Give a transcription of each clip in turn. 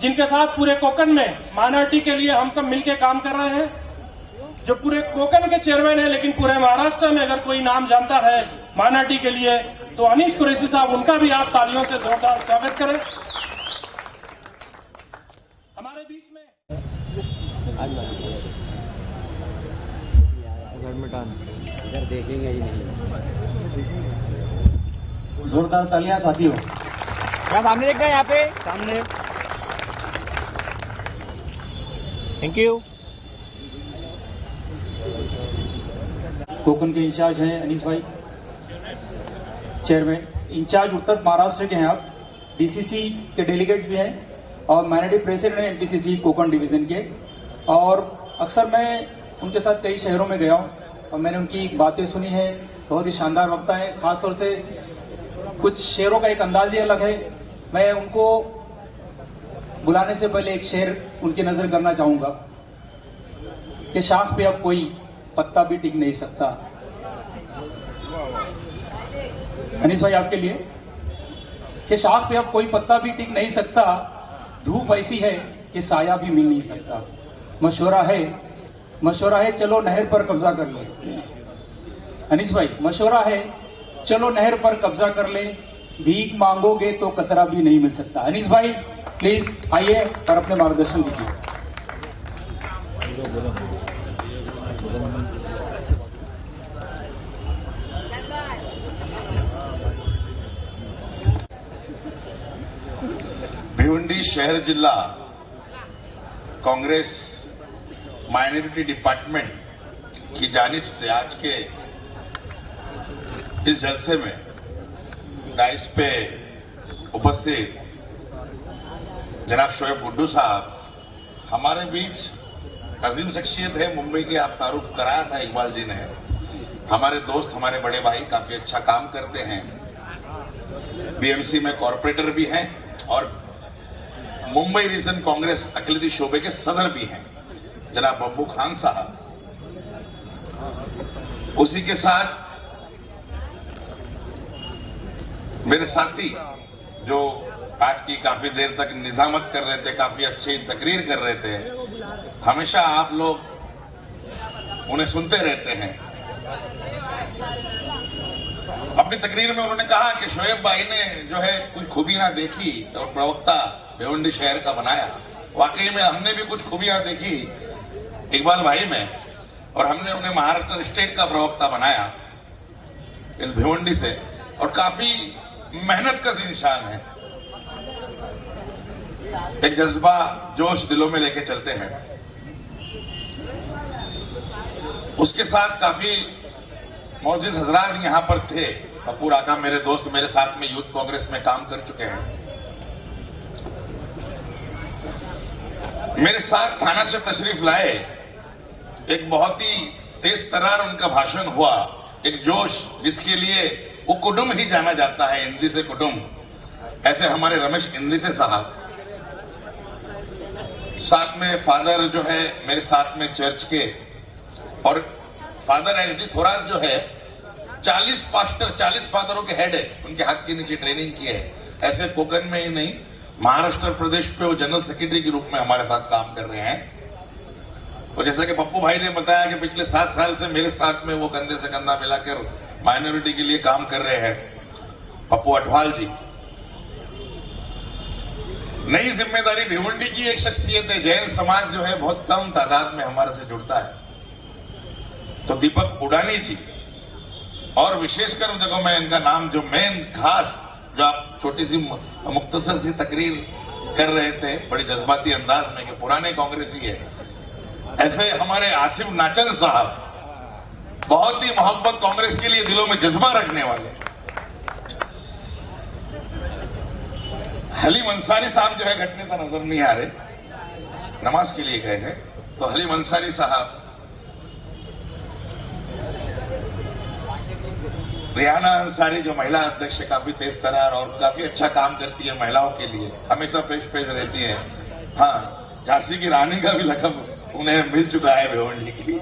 जिनके साथ पूरे कोकण में माइनॉरिटी के लिए हम सब मिलकर काम कर रहे हैं, जो पूरे कोकण के चेयरमैन है, लेकिन पूरे महाराष्ट्र में अगर कोई नाम जानता है माइनॉरिटी के लिए तो अनीश कुरैशी साहब, उनका भी आप तालियों से जोरदार स्वागत करें। हमारे बीच में इधर देखेंगे ही नहीं। जोरदार तालियां साथियों। क्या सामने देखना है, यहाँ पे सामने। Thank you. कोकण के इंचार्ज हैं अनीस भाई, चेयरमैन। इंचार्ज उत्तर महाराष्ट्र के हैं आप, डीसीसी के डेलीगेट्स भी हैं और माइनॉरिटी प्रेसिडेंट हैं एनपीसीसी कोकण डिवीजन के। और अक्सर मैं उनके साथ कई शहरों में गया हूं और मैंने उनकी बातें सुनी है। बहुत ही शानदार वक्ता है, खासतौर से कुछ शेरों का एक अंदाज ही अलग है। मैं उनको बुलाने से पहले एक शेर उनकी नजर करना चाहूंगा कि शाख पे अब कोई पत्ता भी टिक नहीं सकता। अनीस भाई आपके लिए, कि शाख पे अब कोई पत्ता भी टिक नहीं सकता, धूप ऐसी है कि साया भी मिल नहीं सकता। मशवरा है चलो नहर पर कब्जा कर ले। अनीस भाई, मशवरा है चलो नहर पर कब्जा कर ले, भीख मांगोगे तो कतरा भी नहीं मिल सकता। अनीस भाई प्लीज आइए और अपने मार्गदर्शन दीजिए। भिवंडी शहर जिला कांग्रेस माइनॉरिटी डिपार्टमेंट की जानिब से आज के इस जलसे में डाइस पे उपस्थित जनाब शोएब गुड्डू साहब, हमारे बीच अजीम शख्सियत है। मुंबई के आप तारुफ कराया था इकबाल जी ने। हमारे दोस्त, हमारे बड़े भाई, काफी अच्छा काम करते हैं। बीएमसी में कॉर्पोरेटर भी हैं और मुंबई रीजन कांग्रेस अखिलती शोबे के सदर भी हैं जनाब बब्बू खान साहब। उसी के साथ मेरे साथी जो आज की काफी देर तक निजामत कर रहे थे, काफी अच्छी तकरीर कर रहे थे, हमेशा आप लोग उन्हें सुनते रहते हैं। अपनी तकरीर में उन्होंने कहा कि शोएब भाई ने जो है कुछ खूबियां देखी और प्रवक्ता भिवंडी शहर का बनाया। वाकई में हमने भी कुछ खूबियां देखी इकबाल भाई में और हमने उन्हें महाराष्ट्र स्टेट का प्रवक्ता बनाया इस भिवंडी से। और काफी मेहनत का इंसान है, एक जज्बा जोश दिलों में लेके चलते हैं। उसके साथ काफी मौजूद हजरात यहां पर थे। पप्पू राका मेरे दोस्त, मेरे साथ में यूथ कांग्रेस में काम कर चुके हैं। मेरे साथ थाना से तशरीफ लाए, एक बहुत ही तेज तरार उनका भाषण हुआ, एक जोश जिसके लिए वो कुटुंब ही जाना जाता है, इंदी से कुटुंब। ऐसे हमारे रमेश इंदी से साहब, साथ में फादर जो है मेरे साथ में चर्च के, और फादर एनटी थोरात जो है 40 पास्टर, 40 फादरों के हेड है, उनके हाथ के नीचे ट्रेनिंग की है। ऐसे कोकण में ही नहीं, महाराष्ट्र प्रदेश पे वो जनरल सेक्रेटरी के रूप में हमारे साथ काम कर रहे हैं। और जैसा कि पप्पू भाई ने बताया कि पिछले 7 साल से मेरे साथ में वो कंधे से कंधा मिलाकर माइनॉरिटी के लिए काम कर रहे हैं पप्पू अठवाल जी। नई जिम्मेदारी भिवंडी की एक शख्सियत है। जैन समाज जो है बहुत कम तादाद में हमारे से जुड़ता है, तो दीपक उडानी जी, और विशेषकर देखो मैं इनका नाम जो मेन खास, जो आप छोटी सी मुख्तसर सी तकरीर कर रहे थे बड़ी जज्बाती अंदाज में कि पुराने कांग्रेसी है, ऐसे हमारे आसिफ नाचन साहब बहुत ही मोहब्बत कांग्रेस के लिए दिलों में जज्बा रखने वाले। हलीम अंसारी साहब जो है घटने तो नजर नहीं आ रहे, नमाज के लिए गए हैं। तो हलीम अंसारी साहब, रियाना अंसारी जो महिला अध्यक्ष है, काफी तेज तरार और काफी अच्छा काम करती है महिलाओं के लिए, हमेशा पेश रहती है। हाँ, झांसी की रानी का भी लक़ब उन्हें मिल चुका है भिवंडी की।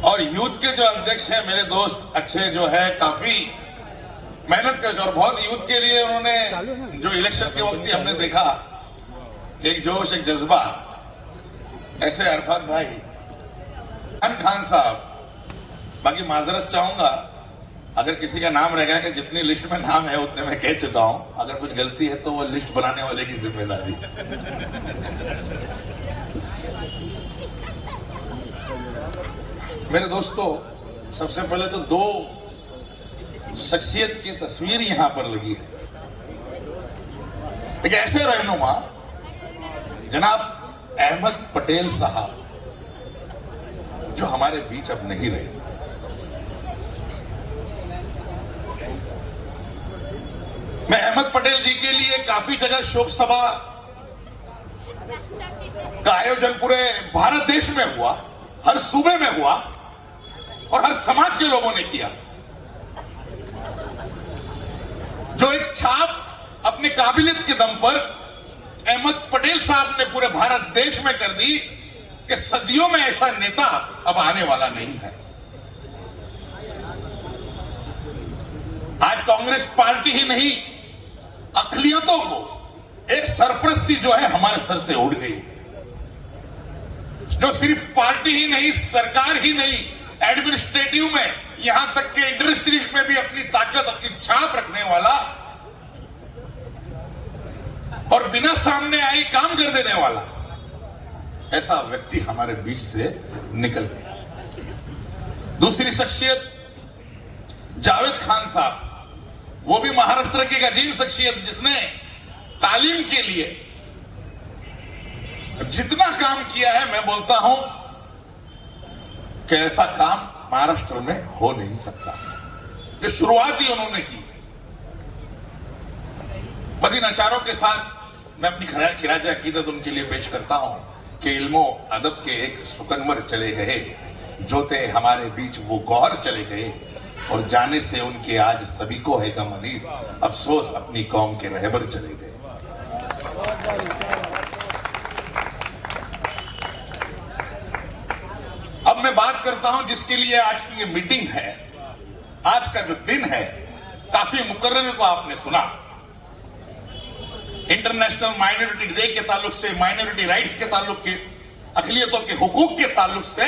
और यूथ के जो अध्यक्ष हैं मेरे दोस्त अच्छे जो है, काफी मेहनत कर, और बहुत यूथ के लिए उन्होंने जो इलेक्शन के वक्त ही हमने देखा एक जोश, एक जज्बा, ऐसे अरफात भाई, खान साहब। बाकी माजरत चाहूंगा अगर किसी का नाम रह गया कि जितनी लिस्ट में नाम है उतने मैं कह चुका हूं। अगर कुछ गलती है तो वो लिस्ट बनाने वाले की जिम्मेदारी। मेरे दोस्तों, सबसे पहले तो दो शख्सियत की तस्वीर यहां पर लगी है। एक ऐसे रहनुमा जनाब अहमद पटेल साहब जो हमारे बीच अब नहीं रहे। मैं अहमद पटेल जी के लिए काफी जगह शोक सभा का आयोजन पूरे भारत देश में हुआ, हर सूबे में हुआ और हर समाज के लोगों ने किया। जो एक छाप अपनी काबिलियत के दम पर अहमद पटेल साहब ने पूरे भारत देश में कर दी कि सदियों में ऐसा नेता अब आने वाला नहीं है। आज कांग्रेस पार्टी ही नहीं, अक़लियतों को एक सरपरस्ती जो है हमारे सर से उड़ गई, जो सिर्फ पार्टी ही नहीं, सरकार ही नहीं, एडमिनिस्ट्रेटिव में, यहां तक कि इंडस्ट्रीज में भी अपनी ताकत, अपनी छाप रखने वाला और बिना सामने आई काम कर देने वाला ऐसा व्यक्ति हमारे बीच से निकल गया। दूसरी शख्सियत जावेद खान साहब, वो भी महाराष्ट्र की एक अजीम शख्सियत जिसने तालीम के लिए जितना काम किया है, मैं बोलता हूं कि ऐसा काम महाराष्ट्र में हो नहीं सकता। जो शुरुआत ही उन्होंने की। बस इन अशारों के साथ मैं अपनी खिराज अकीदत उनके लिए पेश करता हूं कि इल्मो अदब के एक सुकनवर चले गए, जो थे हमारे बीच वो गौहर चले गए, और जाने से उनके आज सभी को है गम अनीस, अफसोस अपनी कौम के रहबर चले गए। अब मैं बात करता हूं जिसके लिए आज की ये मीटिंग है। आज का जो दिन है, काफी मुकर्रर को आपने सुना। इंटरनेशनल माइनॉरिटी डे के ताल्लुक से, माइनॉरिटी राइट्स के ताल्लुक के, अक़लियतों के हुकूक के ताल्लुक से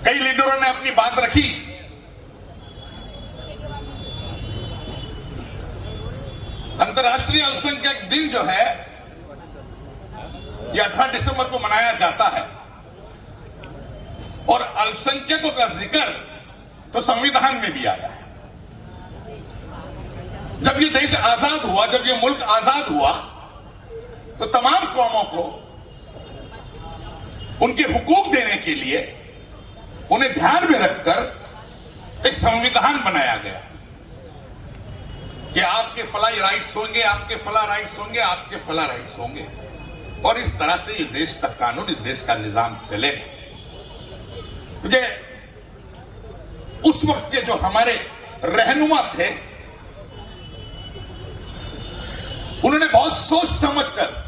कई लीडरों ने अपनी बात रखी। अंतर्राष्ट्रीय अल्पसंख्यक दिन जो है यह 18 दिसंबर को मनाया जाता है, और अल्पसंख्यकों का जिक्र तो संविधान में भी आया है। जब ये देश आजाद हुआ, जब ये मुल्क आजाद हुआ, तो तमाम कौमों को उनके हुकूक देने के लिए, उन्हें ध्यान में रखकर एक संविधान बनाया गया कि आपके फला राइट्स होंगे, आपके फला राइट्स होंगे, आपके फला राइट्स होंगे, और इस तरह से ये देश का कानून, इस देश का निजाम चले। मुझे उस वक्त के जो हमारे रहनुमा थे, उन्होंने बहुत सोच समझकर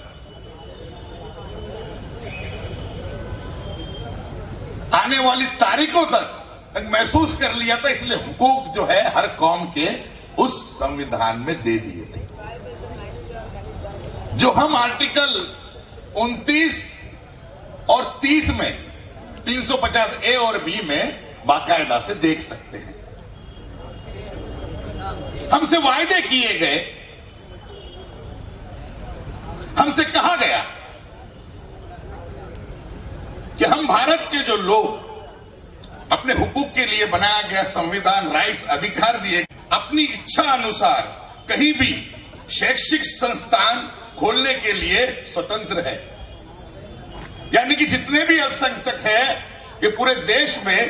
आने वाली तारीखों तक महसूस कर लिया था, इसलिए हुकूक जो है हर कौम के उस संविधान में दे दिए थे, जो हम आर्टिकल 29 और 30 में, 350A और B में बाकायदा से देख सकते हैं। हमसे वायदे किए गए, हमसे कहा गया कि हम भारत के जो लोग अपने हुकूक के लिए बनाया गया संविधान, राइट्स, अधिकार दिए, अपनी इच्छा अनुसार कहीं भी शैक्षिक संस्थान खोलने के लिए स्वतंत्र है। यानी कि जितने भी अल्पसंख्यक हैं, ये पूरे देश में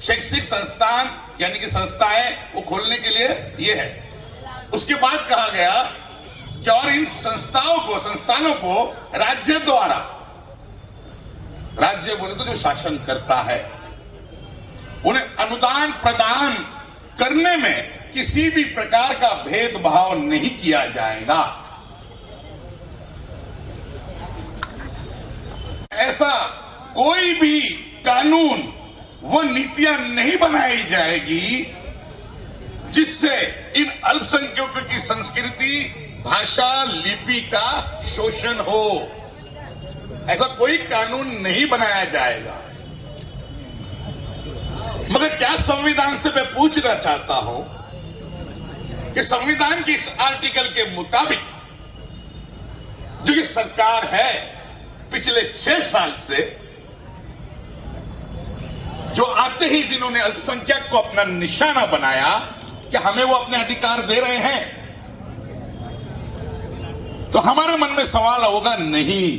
शैक्षिक संस्थान यानी कि संस्थाएं वो खोलने के लिए ये है। उसके बाद कहा गया कि और इन संस्थानों को राज्य द्वारा, राज्य बोले तो जो शासन करता है, उन्हें अनुदान प्रदान करने में किसी भी प्रकार का भेदभाव नहीं किया जाएगा। ऐसा कोई भी कानून, वो नीतियां नहीं बनाई जाएगी जिससे इन अल्पसंख्यकों की संस्कृति, भाषा लिपि का शोषण हो, ऐसा कोई कानून नहीं बनाया जाएगा। मगर क्या संविधान से मैं पूछना चाहता हूं कि संविधान की इस आर्टिकल के मुताबिक जो ये सरकार है पिछले 6 साल से जो आते ही जिन्होंने अल्पसंख्यक को अपना निशाना बनाया, कि हमें वो अपने अधिकार दे रहे हैं? तो हमारे मन में सवाल होगा, नहीं।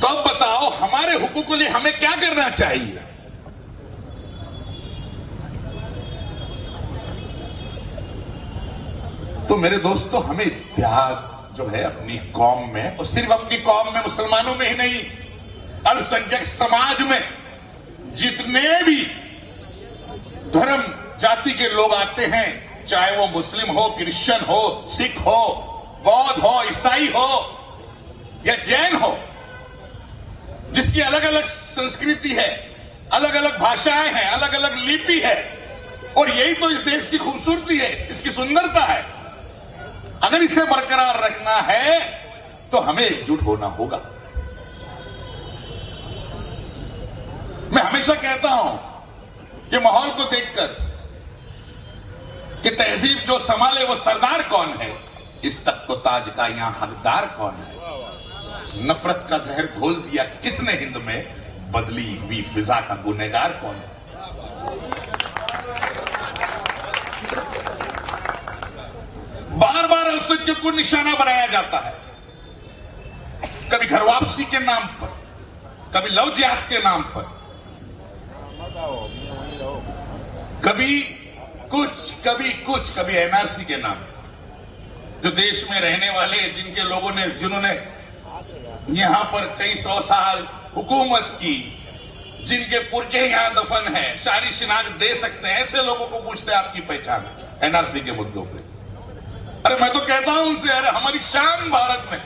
तो अब बताओ, हमारे हुकूक के लिए हमें क्या करना चाहिए? तो मेरे दोस्तों, हमें इत्तेहाद जो है अपनी कौम में, और सिर्फ अपनी कौम में, मुसलमानों में ही नहीं, अल्पसंख्यक समाज में जितने भी धर्म जाति के लोग आते हैं, चाहे वो मुस्लिम हो, क्रिश्चियन हो, सिख हो, बौद्ध हो, ईसाई हो या जैन हो, जिसकी अलग अलग संस्कृति है, अलग अलग भाषाएं हैं, अलग अलग लिपि है, और यही तो इस देश की खूबसूरती है, इसकी सुंदरता है। अगर इसे बरकरार रखना है तो हमें एकजुट होना होगा। मैं हमेशा कहता हूं कि माहौल को देखकर कि तहजीब जो संभाले वो सरदार कौन है, इस तख्त ताज का यहां हकदार कौन है? नफरत का जहर घोल दिया किसने हिंद में, बदली हुई फिजा का गुनहगार कौन है? बार बार अल्पसंख्यक को निशाना बनाया जाता है, कभी घर वापसी के नाम पर, कभी लव जिहाद के नाम पर, कभी कुछ, कभी एनआरसी के नाम पर। जो देश में रहने वाले, जिनके लोगों ने, जिन्होंने यहां पर कई 100 साल हुकूमत की, जिनके पुरखे यहां दफन है, शारी शिनाख्त दे सकते हैं, ऐसे लोगों को पूछते हैं आपकी पहचान एनआरसी के मुद्दों पे। अरे मैं तो कहता हूं उनसे, अरे हमारी शान भारत में,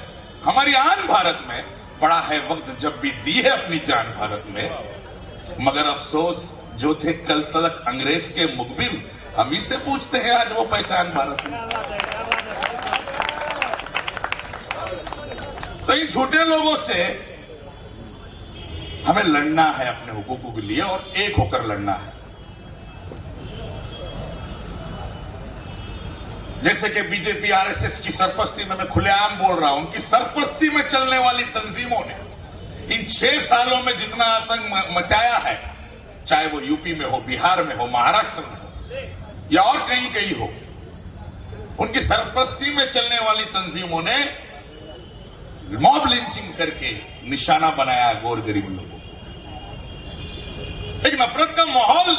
हमारी आन भारत में पड़ा है वक्त जब भी दी है अपनी जान भारत में। मगर अफसोस जो थे कल तक अंग्रेज के मुखबिर, हम ही से पूछते हैं आज वो पहचान भारत में। तो इन छोटे लोगों से हमें लड़ना है अपने हुकूकों के लिए, और एक होकर लड़ना है। जैसे कि बीजेपी आरएसएस की सरपरस्ती में, मैं खुलेआम बोल रहा हूं, उनकी सरपरस्ती में चलने वाली तंजीमों ने इन 6 सालों में जितना आतंक मचाया है, चाहे वो यूपी में हो, बिहार में हो, महाराष्ट्र में हो या और कहीं हो, उनकी सरपरस्ती में चलने वाली तंजीमों ने मॉब लिंचिंग करके निशाना बनाया गौर गरीब लोगों को। एक नफरत का माहौल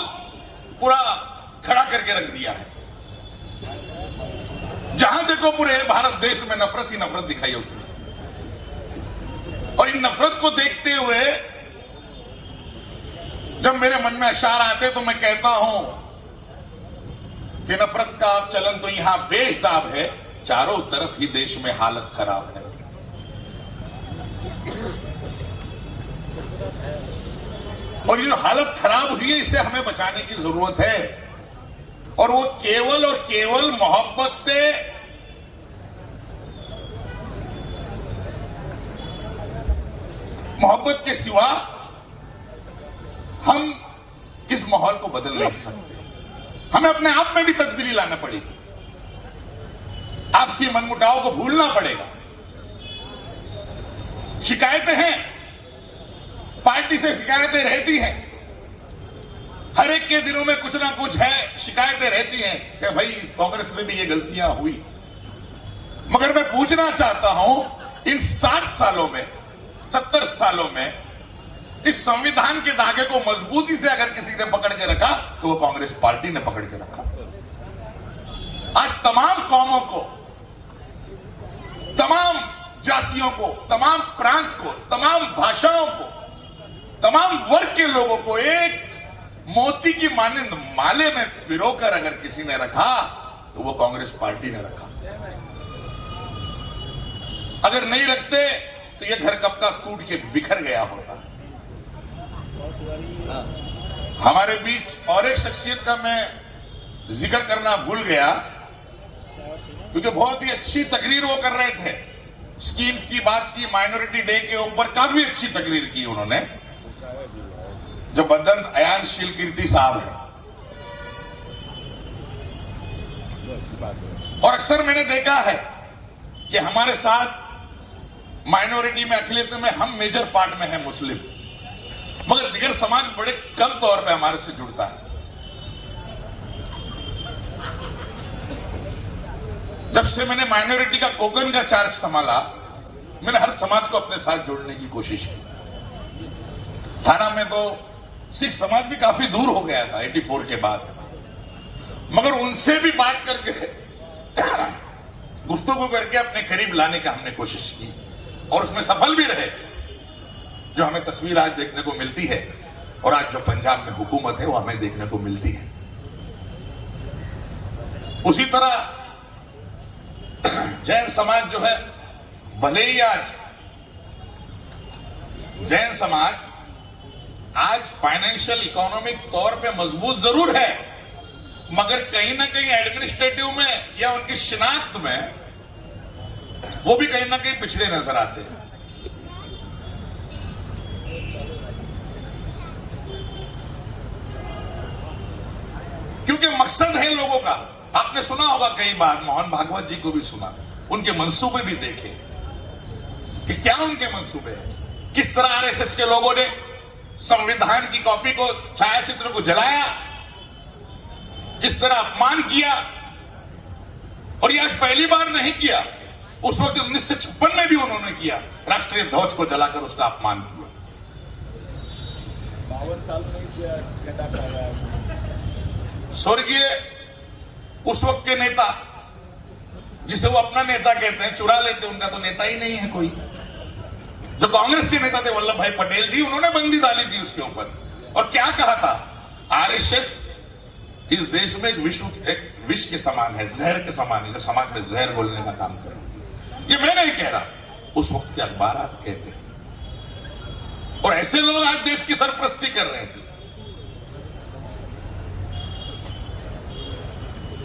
पूरा खड़ा करके रख दिया है। जहां देखो पूरे भारत देश में नफरत ही नफरत दिखाई होती है। और इन नफरत को देखते हुए जब मेरे मन में अशार आते तो मैं कहता हूं कि नफरत का चलन तो यहां बेहिसाब है, चारों तरफ ही देश में हालत खराब है। और ये हालत खराब हुई है, इसे हमें बचाने की जरूरत है। और वो केवल मोहब्बत से, मोहब्बत के सिवा हम इस माहौल को बदल नहीं सकते। हमें अपने आप में भी तब्दीली लाना पड़ेगी, आपसी मनमुटाव को भूलना पड़ेगा। शिकायतें हैं, पार्टी से शिकायतें रहती हैं, हर एक के दिनों में कुछ ना कुछ है, शिकायतें रहती हैं कि भाई कांग्रेस में भी ये गलतियां हुई। मगर मैं पूछना चाहता हूं, इन 60 सालों में, 70 सालों में इस संविधान के धागे को मजबूती से अगर किसी ने पकड़ के रखा तो वो कांग्रेस पार्टी ने पकड़ के रखा। आज तमाम कौमों को, तमाम जातियों को, तमाम प्रांत को, तमाम भाषाओं को, तमाम वर्ग के लोगों को एक मोती की मानंद माले में पिरोकर अगर किसी ने रखा तो वो कांग्रेस पार्टी ने रखा। अगर नहीं रखते तो ये घर कब का टूट के बिखर गया होता। हमारे बीच और एक शख्सियत का मैं जिक्र करना भूल गया, क्योंकि बहुत ही अच्छी तकरीर वो कर रहे थे। स्कीम्स की बात की, माइनॉरिटी डे के ऊपर काफी अच्छी तकरीर की उन्होंने, जो बदन अयानशील कीर्ति साहब है। और अक्सर मैंने देखा है कि हमारे साथ माइनॉरिटी में, अखिलेत में हम मेजर पार्ट में हैं मुस्लिम, मगर दिगर समाज बड़े कम तौर पे हमारे से जुड़ता है। जब से मैंने माइनॉरिटी का कोकन का चार्ज संभाला, मैंने हर समाज को अपने साथ जोड़ने की कोशिश की। थाना में तो सिख समाज भी काफी दूर हो गया था 84 के बाद, मगर उनसे भी बात करके गुफ्तगू करके अपने करीब लाने का हमने कोशिश की और उसमें सफल भी रहे। जो हमें तस्वीर आज देखने को मिलती है और आज जो पंजाब में हुकूमत है वो हमें देखने को मिलती है। उसी तरह जैन समाज जो है, भले ही आज जैन समाज आज फाइनेंशियल इकोनॉमिक तौर पे मजबूत जरूर है, मगर कहीं ना कहीं एडमिनिस्ट्रेटिव में या उनकी शिनाख्त में वो भी कहीं ना कहीं पिछड़े नजर आते हैं। क्योंकि मकसद है लोगों का। आपने सुना होगा कई बार, मोहन भागवत जी को भी सुना, उनके मंसूबे भी देखे कि क्या उनके मंसूबे हैं। किस तरह आरएसएस के लोगों ने संविधान की कॉपी को, छायाचित्र को जलाया, किस तरह अपमान किया। और ये आज पहली बार नहीं किया, उस वक्त 1956 में भी उन्होंने किया, राष्ट्रीय ध्वज को जलाकर उसका अपमान किया। 52 साल में किया। स्वर्गीय उस वक्त के नेता, जिसे वो अपना नेता कहते हैं, चुरा लेते, उनका तो नेता ही नहीं है कोई। जो कांग्रेस के नेता थे वल्लभ भाई पटेल जी, उन्होंने बंदी डाली थी उसके ऊपर। और क्या कहा था, आरएसएस इस देश में एक विष के समान है, जहर के समान है, जो समाज में जहर घोलने का काम कर रहा है। ये मैं नहीं कह रहा, उस वक्त के अखबार कहते हैं। और ऐसे लोग आज देश की सरपरस्ती कर रहे हैं।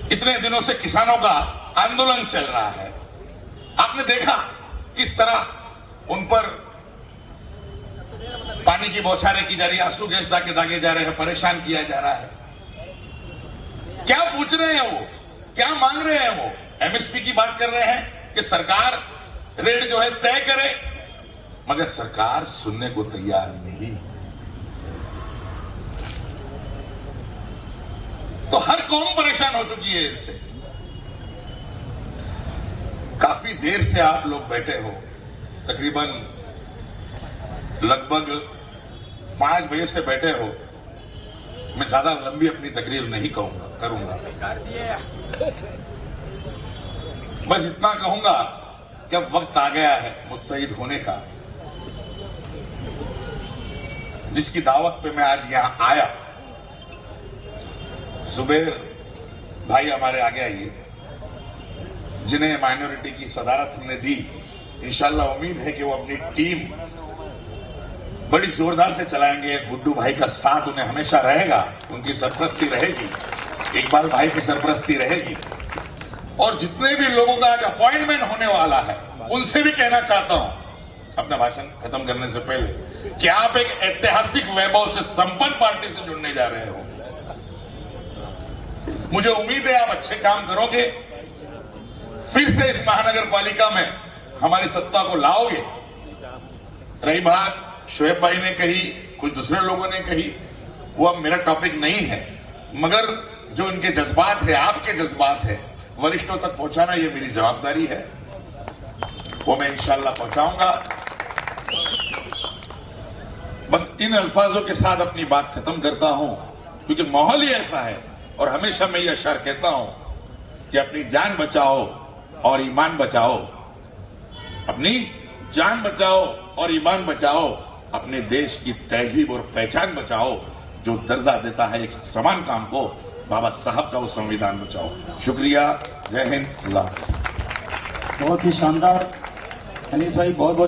इतने दिनों से किसानों का आंदोलन चल रहा है, आपने देखा किस तरह उन पर पानी की बौछारें की जा रही है, आंसू गैस दागे जा रहे हैं, परेशान किया जा रहा है। क्या पूछ रहे हैं वो, क्या मांग रहे हैं वो? एमएसपी की बात कर रहे हैं कि सरकार रेट जो है तय करे, मगर सरकार सुनने को तैयार नहीं। तो हर कौम परेशान हो चुकी है इनसे। काफी देर से आप लोग बैठे हो, तकरीबन लगभग 5 बजे से बैठे हो। मैं ज्यादा लंबी अपनी तकरीर नहीं करूंगा, बस इतना कहूंगा कि अब वक्त आ गया है मुत्तहिद होने का, जिसकी दावत पे मैं आज यहां आया। जुबैर भाई हमारे आगे आइए, जिन्हें माइनॉरिटी की सदारत हमने दी। इंशाल्लाह उम्मीद है कि वो अपनी टीम बड़ी जोरदार से चलाएंगे। गुड्डू भाई का साथ उन्हें हमेशा रहेगा, उनकी सरपरस्ती रहेगी, इकबाल भाई की सरपरस्ती रहेगी। और जितने भी लोगों का आज अपॉइंटमेंट होने वाला है, उनसे भी कहना चाहता हूं अपना भाषण खत्म करने से पहले कि आप एक ऐतिहासिक वैभव से संपन्न पार्टी से जुड़ने जा रहे हो। मुझे उम्मीद है आप अच्छे काम करोगे, फिर से इस महानगर पालिका में हमारी सत्ता को लाओगे। रही बात शोएब भाई ने कही, कुछ दूसरे लोगों ने कही, वो अब मेरा टॉपिक नहीं है, मगर जो इनके जज्बात है, आपके जज्बात है, वरिष्ठों तक पहुंचाना ये मेरी जवाबदारी है। वो मैं इंशाल्लाह पहुंचाऊंगा। बस इन अल्फाजों के साथ अपनी बात खत्म करता हूं, क्योंकि माहौल ही ऐसा है। और हमेशा मैं ये अशार कहता हूं कि अपनी जान बचाओ और ईमान बचाओ, अपनी जान बचाओ और ईमान बचाओ, अपने देश की तहजीब और पहचान बचाओ, जो दर्जा देता है एक समान काम को। बाबा साहब का वो संविधान बचाओ। शुक्रिया, जय हिंद, अल्लाह। बहुत ही शानदार अनीस भाई, बहुत बहुत